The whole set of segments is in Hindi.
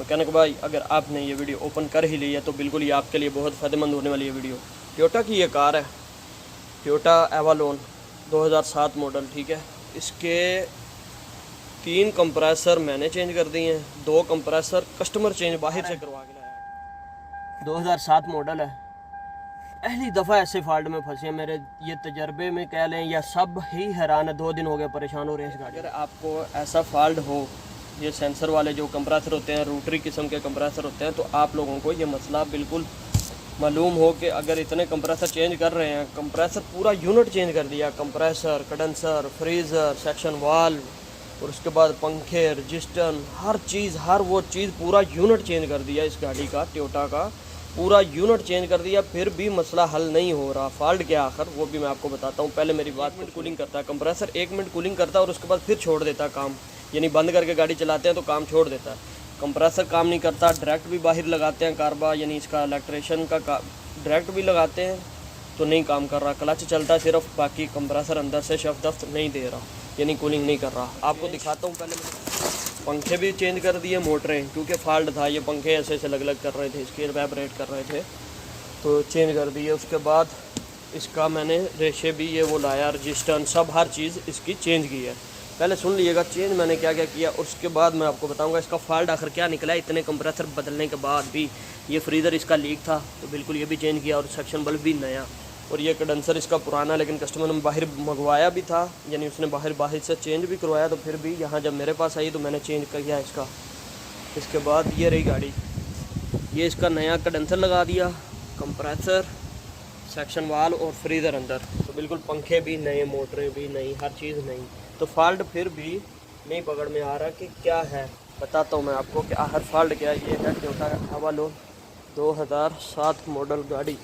मैकेनिक भाई, अगर आपने ये वीडियो ओपन कर ही ली है तो बिल्कुल ये आपके लिए बहुत फ़ायदेमंद होने वाली है वीडियो। टोयोटा की ये कार है, टोयोटा एवालोन 2007 मॉडल, ठीक है। इसके 3 कंप्रेसर मैंने चेंज कर दिए हैं, 2 कंप्रेसर कस्टमर चेंज बाहर से करवा के लाया। 2007 मॉडल है। पहली दफ़ा ऐसे फॉल्ट में फंसे हैं मेरे ये तजर्बे में कह लें, या सब ही हैरान है। 2 दिन हो गए परेशान हो रहे हैं इस गाड़ी। अगर आपको ऐसा फॉल्ट हो, ये सेंसर वाले जो कंप्रेसर होते हैं, रोटरी किस्म के कंप्रेसर होते हैं, तो आप लोगों को ये मसला बिल्कुल मालूम हो कि अगर इतने कंप्रेसर चेंज कर रहे हैं, कंप्रेसर पूरा यूनिट चेंज कर दिया, compressor, condenser, freezer, section valve और उसके बाद पंखे, रजिस्टर, हर चीज़, हर वो चीज़ पूरा यूनिट चेंज कर दिया इस गाड़ी का, टोयोटा का पूरा यूनिट चेंज कर दिया, फिर भी मसला हल नहीं हो रहा। फॉल्ट क्या आखिर वो भी मैं आपको बताता हूँ। पहले मेरी बात, 1 मिनट कूलिंग करता है कंप्रेसर, 1 मिनट कूलिंग करता है और उसके बाद फिर छोड़ देता है काम, यानी बंद करके गाड़ी चलाते हैं तो काम छोड़ देता है। कंप्रेसर काम नहीं करता, डायरेक्ट भी बाहर लगाते हैं कार्बा, यानी इसका इलेक्ट्रिशियन का डायरेक्ट भी लगाते हैं तो नहीं काम कर रहा। क्लच चलता है सिर्फ, बाकी कंप्रेसर अंदर से शफदफ्त नहीं दे रहा, यानी कूलिंग नहीं कर रहा। आपको दिखाता हूँ। पहले पंखे भी चेंज कर दिए, मोटरें, क्योंकि फॉल्ट था, ये पंखे ऐसे ऐसे अलग अलग कर रहे थे, इसके वाइब्रेट कर रहे थे तो चेंज कर दिए। उसके बाद इसका मैंने रेशे भी ये वो लाया, रजिस्टर, सब हर चीज़ इसकी चेंज की है। पहले सुन लीजिएगा चेंज मैंने क्या क्या किया, उसके बाद मैं आपको बताऊंगा इसका फॉल्ट आखिर क्या निकला। इतने कंप्रेसर बदलने के बाद भी ये फ्रीज़र इसका लीक था तो बिल्कुल ये भी चेंज किया, और सेक्शन बल्ब भी नया, और ये कंडेंसर इसका पुराना, लेकिन कस्टमर ने बाहर मंगवाया भी था, यानी उसने बाहर से चेंज भी करवाया, तो फिर भी यहाँ जब मेरे पास आई तो मैंने चेंज कर दिया इसका। इसके बाद ये रही गाड़ी, ये इसका नया कंडेंसर लगा दिया, कंप्रेसर, सेक्शन वाल और फ्रीज़र अंदर, तो बिल्कुल पंखे भी नए, मोटरें भी नई, हर चीज़ नई। तो फॉल्ट फिर भी नहीं पकड़ में आ रहा कि क्या है। बताता हूँ मैं आपको कि आखिर फॉल्ट क्या है। ये है टोयोटा एवालोन 2007 मॉडल गाड़ी,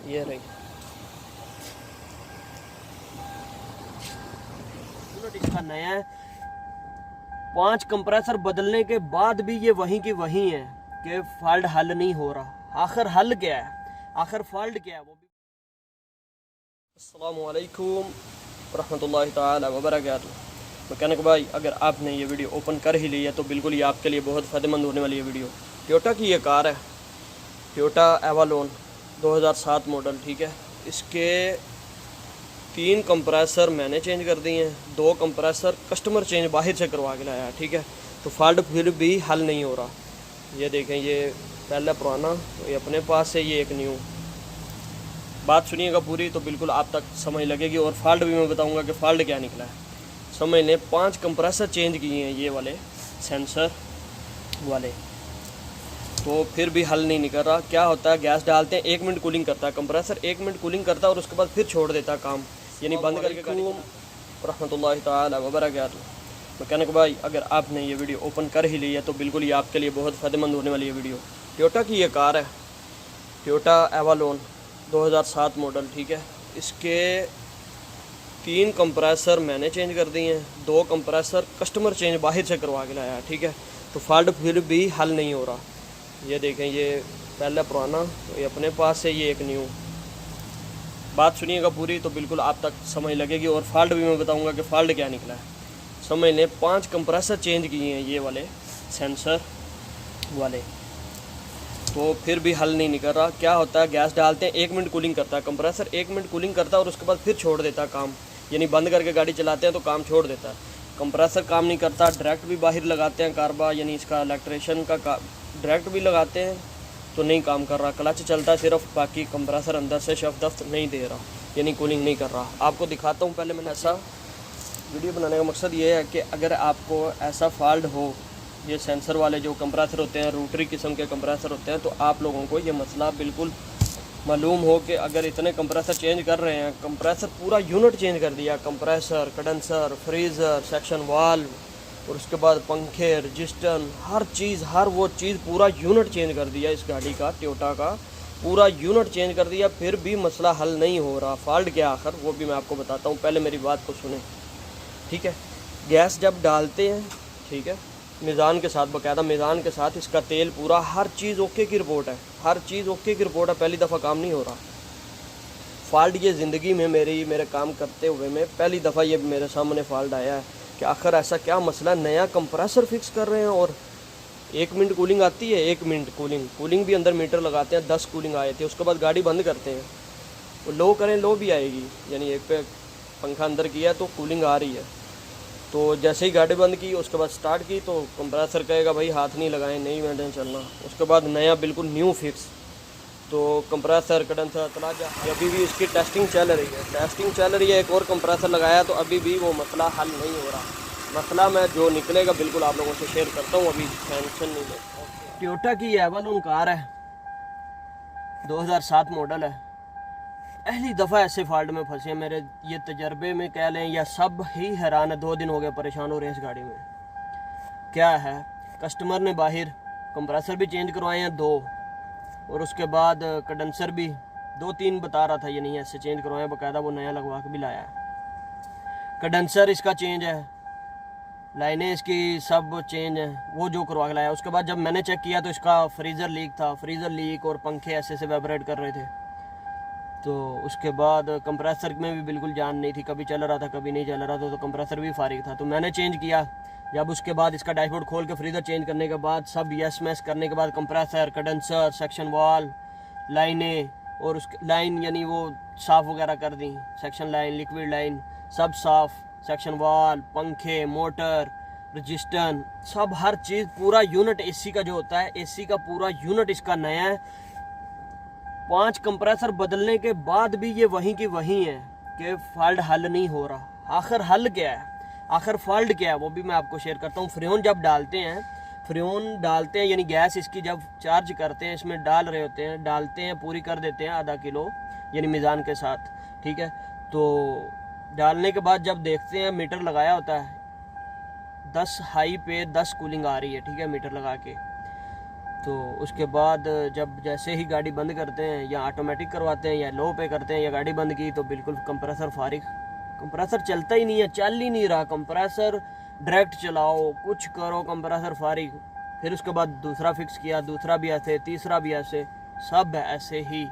ये रही। इसका नया है, 5 कंप्रेसर बदलने के बाद भी ये वहीं की वहीं है कि फॉल्ट हल नहीं हो रहा। आखिर हल क्या है, आखिर फॉल्ट क्या है वो भी। अस्सलामु अलैकुम रहमतुल्लाहि ताला व बरकातुहू। मैकेनिक भाई, अगर आपने ये वीडियो ओपन कर ही ली है तो बिल्कुल ये आपके लिए बहुत फ़ायदेमंद होने वाली है वीडियो। टोयोटा की ये कार है, टोयोटा एवालोन 2007 मॉडल, ठीक है। इसके 3 कंप्रेसर मैंने चेंज कर दिए हैं, 2 कंप्रेसर कस्टमर चेंज बाहर से करवा के लाया, ठीक है। तो फॉल्ट फिर भी हल नहीं हो रहा। ये देखें, ये पहला पुराना, ये अपने पास है, ये एक न्यू। बात सुनिएगा पूरी तो बिल्कुल आप तक समझ लगेगी, और फॉल्ट भी मैं बताऊंगा कि फॉल्ट क्या निकला है। समझ लें, 5 कंप्रेसर चेंज किए हैं ये वाले सेंसर वाले, तो फिर भी हल नहीं निकल रहा। क्या होता है, गैस डालते हैं, 1 मिनट कूलिंग करता है कंप्रेसर, 1 मिनट कूलिंग करता है और उसके बाद फिर छोड़ देता है काम, यानी बंद करके गाड़ी। रहमतुल्लाहि ताला व बरकातुहू। मैकेनिक भाई, अगर आपने ये वीडियो ओपन कर ही ली है तो बिल्कुल ये आपके लिए बहुत फ़ायदेमंद होने वाली है वीडियो। टोयोटा की ये कार है, टोयोटा एवालोन 2007 मॉडल, ठीक है। इसके 3 कंप्रेसर मैंने चेंज कर दिए हैं, 2 कंप्रेसर कस्टमर चेंज बाहर से करवा के लाया, ठीक है। तो फॉल्ट फिर भी हल नहीं हो रहा। ये देखें, ये पहला पुराना, ये अपने पास है, ये एक न्यू। बात सुनिएगा पूरी तो बिल्कुल आप तक समझ लगेगी, और फॉल्ट भी मैं बताऊंगा कि फॉल्ट क्या निकला है। समझ लें, 5 कंप्रेसर चेंज किए हैं ये वाले सेंसर वाले, तो फिर भी हल नहीं निकल रहा। क्या होता है, गैस डालते हैं, 1 मिनट कूलिंग करता है कंप्रेसर, 1 मिनट कूलिंग करता है और उसके बाद फिर छोड़ देता है काम, यानी बंद करके गाड़ी चलाते हैं तो काम छोड़ देता है। कंप्रेसर काम नहीं करता, डायरेक्ट भी बाहर लगाते हैं कार्बा, यानी इसका इलेक्ट्रिशियन का डायरेक्ट भी लगाते हैं तो नहीं काम कर रहा। क्लच चलता है सिर्फ, बाकी कंप्रेसर अंदर से शफदफ्त नहीं दे रहा, यानी कूलिंग नहीं कर रहा। आपको दिखाता हूँ। पहले मैंने ऐसा वीडियो बनाने का मकसद ये है कि अगर आपको ऐसा फॉल्ट हो, ये सेंसर वाले जो कंप्रेसर होते हैं, रोटरी किस्म के कंप्रेसर होते हैं, तो आप लोगों को ये मसला बिल्कुल मालूम हो कि अगर इतने कंप्रेसर चेंज कर रहे हैं, कंप्रेसर पूरा यूनिट चेंज कर दिया, compressor, condenser, freezer, section valve और उसके बाद पंखे, रजिस्टर, हर चीज़, हर वो चीज़ पूरा यूनिट चेंज कर दिया इस गाड़ी का, टोयोटा का पूरा यूनिट चेंज कर दिया, फिर भी मसला हल नहीं हो रहा। फॉल्ट क्या आखिर वो भी मैं आपको बताता हूँ। पहले मेरी बात को सुने, ठीक है। गैस जब डालते हैं, ठीक है, मीज़ान के साथ, बाकायदा मीज़ान के साथ, इसका तेल पूरा, हर चीज़ ओके की रिपोर्ट है, हर चीज़ ओके की रिपोर्ट है, पहली दफ़ा काम नहीं हो रहा। फॉल्ट ये ज़िंदगी में मेरे काम करते हुए में पहली दफ़ा ये मेरे सामने फॉल्ट आया है कि आखिर ऐसा क्या मसला, नया कंप्रेसर फिक्स कर रहे हैं और 1 मिनट कूलिंग आती है, 1 मिनट कूलिंग भी अंदर मीटर लगाते हैं, 10 कूलिंग आए थे। उसके बाद गाड़ी बंद करते हैं, वो लो करें लो भी आएगी, यानी एक पे पंखा अंदर किया तो कूलिंग आ रही है। तो जैसे ही गाड़ी बंद की उसके बाद स्टार्ट की तो कंप्रेसर कहेगा भाई हाथ नहीं लगाएं, नहीं मेंटेन चलना। उसके बाद नया बिल्कुल न्यू फिक्स, तो कंप्रेसर कंडेंसर तलाजा अभी भी इसकी टेस्टिंग चल रही है। एक और कंप्रेसर लगाया तो अभी भी वो मसला हल नहीं हो रहा। मसला मैं जो निकलेगा बिल्कुल आप लोगों से शेयर करता हूँ, अभी टेंशन नहीं ले। टोयोटा की एवलॉन कार है, 2007 मॉडल है। पहली दफ़ा ऐसे फॉल्ट में फंसे मेरे ये तजर्बे में कह लें, या सब ही हैरान है। 2 दिन हो गए परेशान हो रहे हैं इस गाड़ी में। क्या है, कस्टमर ने बाहर कंप्रेसर भी चेंज करवाए हैं 2, और उसके बाद कंडेंसर भी 2-3 बता रहा था, ये नहीं ऐसे चेंज करवाए, बाकायदा वो नया लगवा के भी लाया है। कंडेंसर इसका चेंज है, लाइनें इसकी सब चेंज है, वो जो करवा के लाया। उसके बाद जब मैंने चेक किया तो इसका फ्रीज़र लीक था, फ्रीज़र लीक और पंखे ऐसे वाइब्रेट कर रहे थे। तो उसके बाद कंप्रेसर में भी बिल्कुल जान नहीं थी, कभी चल रहा था कभी नहीं चल रहा था, तो कंप्रेसर भी फारिग था। तो मैंने चेंज किया। जब उसके बाद इसका डैशबोर्ड खोल के फ्रीज़र चेंज करने के बाद सब यस मैस करने के बाद कंप्रेसर, कंडेंसर, सेक्शन वाल, लाइनें और उसके लाइन यानी वो साफ़ वगैरह कर दी, सेक्शन लाइन, लिक्विड लाइन सब साफ़, सेक्शन वाल, पंखे, मोटर, रजिस्टर, सब हर चीज़, पूरा यूनिट एसी का जो होता है, एसी का पूरा यूनिट इसका नया है। 5 कंप्रेसर बदलने के बाद भी ये वहीं की वहीं है कि फॉल्ट हल नहीं हो रहा। आखिर हल क्या है, आखिर फॉल्ट क्या है, वो भी मैं आपको शेयर करता हूँ। फ्रेन जब डालते हैं यानी गैस इसकी जब चार्ज करते हैं, इसमें डाल रहे होते हैं, डालते हैं पूरी कर देते हैं आधा किलो यानी मीज़ान के साथ, ठीक है। तो डालने के बाद जब देखते हैं मीटर लगाया होता है 10 हाई पे 10 कूलिंग आ रही है, ठीक है, मीटर लगा के। तो उसके बाद जब जैसे ही गाड़ी बंद करते हैं या ऑटोमेटिक करवाते हैं या लो पे करते हैं या गाड़ी बंद की, तो बिल्कुल कंप्रेसर फारिग, कंप्रेसर चलता ही नहीं है, चल ही नहीं रहा। कंप्रेसर डायरेक्ट चलाओ, कुछ करो, कंप्रेसर फारिग। फिर उसके बाद दूसरा फिक्स किया, दूसरा भी ऐसे, तीसरा भी ऐसे, सब ऐसे ही।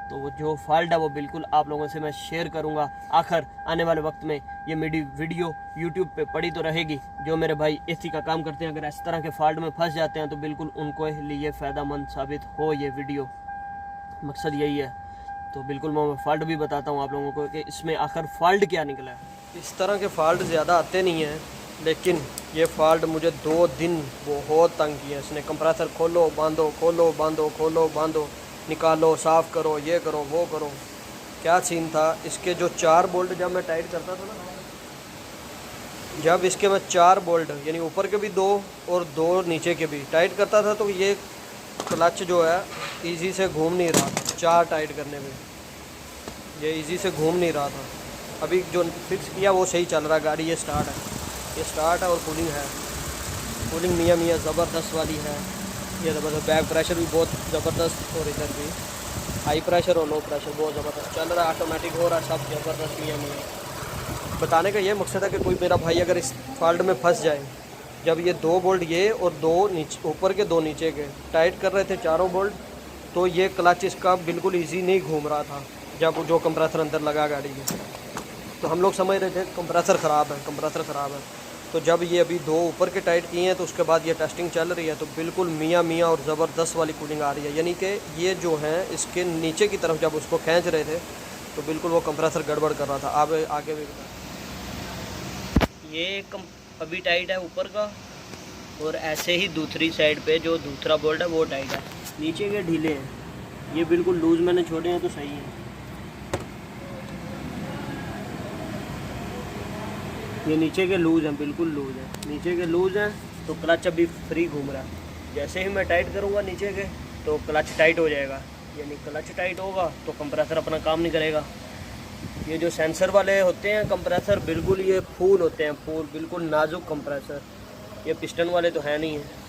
तो वो जो फॉल्ट है वो बिल्कुल आप लोगों से मैं शेयर करूंगा। आखिर आने वाले वक्त में ये मेरी वीडियो यूट्यूब पे पड़ी तो रहेगी। जो मेरे भाई एसी का काम करते हैं अगर इस तरह के फॉल्ट में फंस जाते हैं तो बिल्कुल उनको लिए फ़ायदेमंद साबित हो ये वीडियो, मकसद यही है। तो बिल्कुल मैं फॉल्ट भी बताता हूँ आप लोगों को कि इसमें आखिर फॉल्ट क्या निकला है। इस तरह के फॉल्ट ज़्यादा आते नहीं हैं, लेकिन ये फॉल्ट मुझे 2 दिन बहुत तंग किया। इसने कंप्रेसर खोलो बांधो, खोलो बांधो, खोलो बांधो, निकालो, साफ़ करो, ये करो, वो करो। क्या सीन था इसके, जो 4 बोल्ट जब मैं टाइट करता था ना, जब इसके मैं 4 बोल्ट यानी ऊपर के भी 2 और 2 नीचे के भी टाइट करता था, तो ये क्लच जो है इजी से घूम नहीं रहा था। 4 टाइट करने में ये इजी से घूम नहीं रहा था। अभी जो फिक्स किया वो सही चल रहा है, गाड़ी ये स्टार्ट है और कूलिंग है। कूलिंग मियाँ ज़बरदस्त वाली है, ये ज़बरदस्त। बैक प्रेशर भी बहुत ज़बरदस्त, और इधर भी हाई प्रेशर और लो प्रेशर बहुत ज़बरदस्त चल रहा है, ऑटोमेटिक हो रहा है, सब ज़बरदस्त मियाँ। बताने का ये मकसद है कि कोई मेरा भाई अगर इस फॉल्ट में फंस जाए, जब ये 2 बोल्ट ये और 2 नीचे, ऊपर के 2 नीचे के टाइट कर रहे थे, चारों बोल्ट, तो ये क्लच इसका बिल्कुल ईजी नहीं घूम रहा था। जब जो कंप्रेसर अंदर लगा गाड़ी में, तो हम लोग समझ रहे थे कंप्रेसर ख़राब है। तो जब ये अभी 2 ऊपर के टाइट किए हैं, तो उसके बाद ये टेस्टिंग चल रही है, तो बिल्कुल मियाँ और ज़बरदस्त वाली कूलिंग आ रही है। यानी कि ये जो हैं इसके नीचे की तरफ जब उसको खींच रहे थे तो बिल्कुल वो कंप्रेसर गड़बड़ कर रहा था। अब आगे भी ये अभी टाइट है ऊपर का, और ऐसे ही दूसरी साइड पे जो दूसरा बोल्ट है वो टाइट है। नीचे के ढीले हैं, ये बिल्कुल लूज़ मैंने छोड़े हैं तो सही है। ये नीचे के लूज़ हैं, बिल्कुल लूज़ है, नीचे के लूज़ हैं, तो क्लच अभी फ्री घूम रहा है। जैसे ही मैं टाइट करूँगा नीचे के, तो क्लच टाइट हो जाएगा, यानी क्लच टाइट होगा तो कंप्रेसर अपना काम नहीं करेगा। ये जो सेंसर वाले होते हैं कंप्रेसर, बिल्कुल ये फूल होते हैं, फूल, बिल्कुल नाजुक कंप्रेसर। ये पिस्टन वाले तो है नहीं है।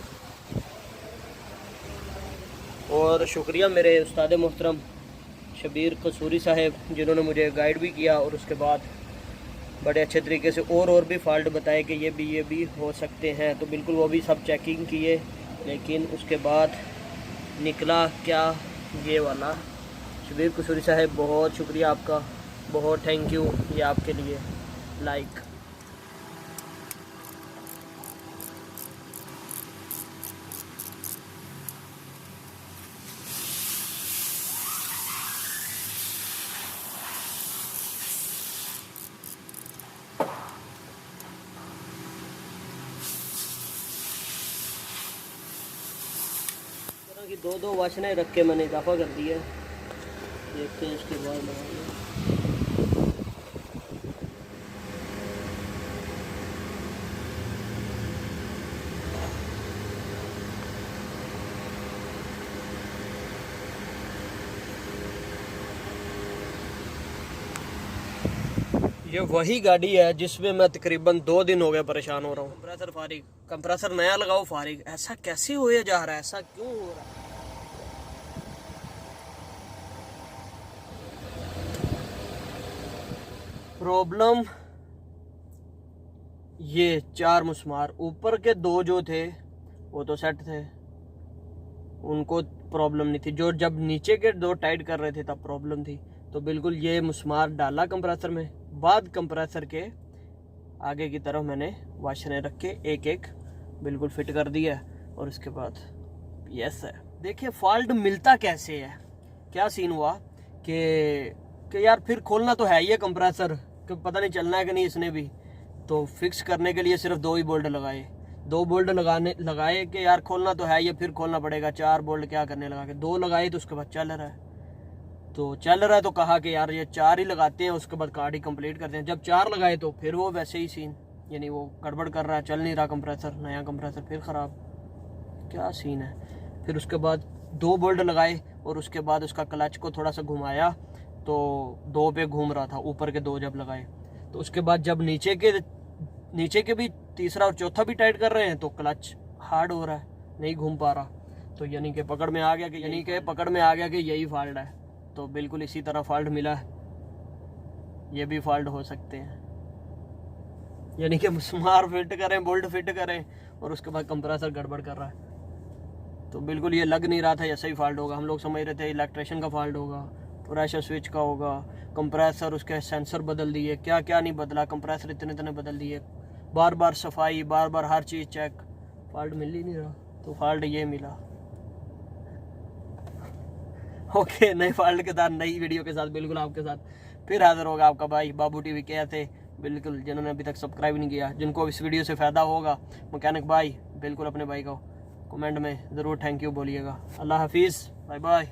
और शुक्रिया मेरे उस्ताद मोहतरम शबीर कसूरी साहब, जिन्होंने मुझे गाइड भी किया और उसके बाद बड़े अच्छे तरीके से और भी फॉल्ट बताए कि ये भी हो सकते हैं। तो बिल्कुल वो भी सब चेकिंग किए, लेकिन उसके बाद निकला क्या ये वाला। शबीर कसूरी साहब बहुत शुक्रिया आपका, बहुत थैंक यू ये आपके लिए। लाइक तरह की दो वाशनें रख के मैंने इजाफा कर दिया है। देखते हैं इसके बाद लगाएंगे। ये वही गाड़ी है जिसमें मैं तकरीबन 2 दिन हो गए परेशान हो रहा हूँ। कंप्रेसर फारिग, कंप्रेसर नया लगाओ फारिग, ऐसा कैसे होए जा रहा है, ऐसा क्यों हो रहा है? प्रॉब्लम ये 4 मुस्मार ऊपर के 2 जो थे वो तो सेट थे, उनको प्रॉब्लम नहीं थी। जो जब नीचे के 2 टाइट कर रहे थे तब प्रॉब्लम थी। तो बिल्कुल ये मुस्मार डाला कंप्रेसर में, बाद कंप्रेसर के आगे की तरफ मैंने वाशरें रख के एक एक बिल्कुल फिट कर दिया। और उसके बाद यस है। देखिए फॉल्ट मिलता कैसे है, क्या सीन हुआ कि यार फिर खोलना तो है ही है कंप्रेसर, कि पता नहीं चलना है कि नहीं इसने भी। तो फिक्स करने के लिए सिर्फ 2 ही बोल्ट लगाए, 2 बोल्ट लगाए कि यार खोलना तो है ये, फिर खोलना पड़ेगा। 4 बोल्ट क्या करने लगा के 2 लगाए, तो उसके बाद चल रहा है। तो चल रहा है तो कहा कि यार ये 4 ही लगाते हैं, उसके बाद कार्ड ही कंप्लीट करते हैं। जब 4 लगाए तो फिर वो वैसे ही सीन, यानी वो गड़बड़ कर रहा है, चल नहीं रहा कंप्रेसर, नया कंप्रेसर फिर ख़राब, क्या सीन है। फिर उसके बाद 2 बोल्ट लगाए और उसके बाद उसका क्लच को थोड़ा सा घुमाया तो 2 पे घूम रहा था, ऊपर के 2 जब लगाए। तो उसके बाद जब नीचे के भी तीसरा और चौथा भी टाइट कर रहे हैं तो क्लच हार्ड हो रहा है, नहीं घूम पा रहा। तो यानी कि पकड़ में आ गया कि यही फॉल्ट है। तो बिल्कुल इसी तरह फॉल्ट मिला है, ये भी फॉल्ट हो सकते हैं। यानी कि मुस्मार फिट करें, बोल्ट फिट करें और उसके बाद कंप्रेसर गड़बड़ कर रहा है। तो बिल्कुल ये लग नहीं रहा था ऐसा ही फॉल्ट होगा। हम लोग समझ रहे थे इलेक्ट्रिशियन का फॉल्ट होगा, प्रेशर स्विच का होगा, कंप्रेसर उसके सेंसर बदल दिए, क्या क्या नहीं बदला, कंप्रेसर इतने बदल दिए, बार बार सफाई, बार बार हर चीज़ चेक, फॉल्ट मिल ही नहीं रहा। तो फॉल्ट ये मिला। ओके, नए फॉल्ट के साथ, नई वीडियो के साथ बिल्कुल आपके साथ फिर हाजिर होगा आपका भाई बाबू टीवी के थे। बिल्कुल जिन्होंने अभी तक सब्सक्राइब नहीं किया, जिनको इस वीडियो से फ़ायदा होगा, मैकेनिक भाई बिल्कुल अपने भाई को कमेंट में ज़रूर थैंक यू बोलिएगा। अल्लाह हाफिज़, बाय बाय।